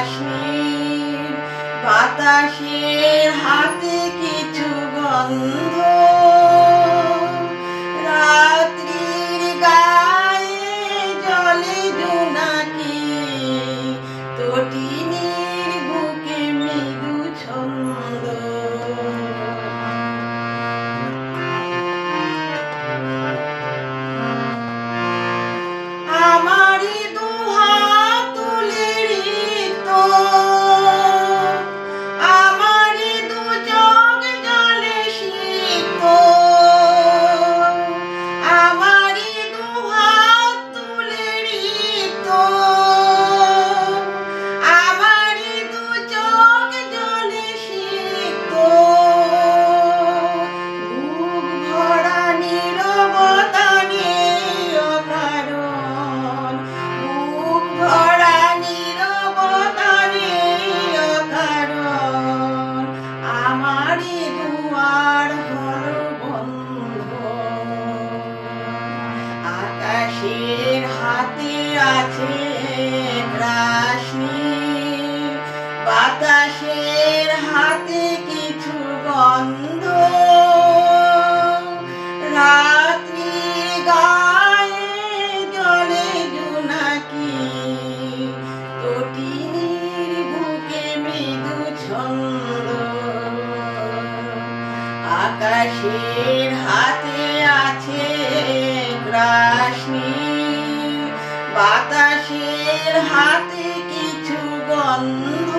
গ্রাসনীর বাতাসের হাতে কিছু গন্ধ, রাত্রির গায়ে জলে জোনাকি, তটিনীর বুকে মৃদু ছন্দ। আমারই দুহাত তুলে রিক্ত, আমারই দু চোখ জলে সিক্ত, আমারই দুহাত তুলে রিক্ত, আমারই দু চোখ জলে সিক্ত। বুক ভরা নীরবতা নেই অকারণ, বুক ভরা নীরবতা নেই অকারণ, আমারই দুয়ার হলো বন্ধ। আকাশের হাতে আছে গ্রাসনীর, বাতাসের হাতে কিছু গন্ধ, রাত্রির গায়ে জলে জোনাকি, তটিনীর বুকে মৃদু ছন্দ। আকাশের হাতে আছে গ্রাসনীর, বাতাসের হাতে কিছু গন্ধ,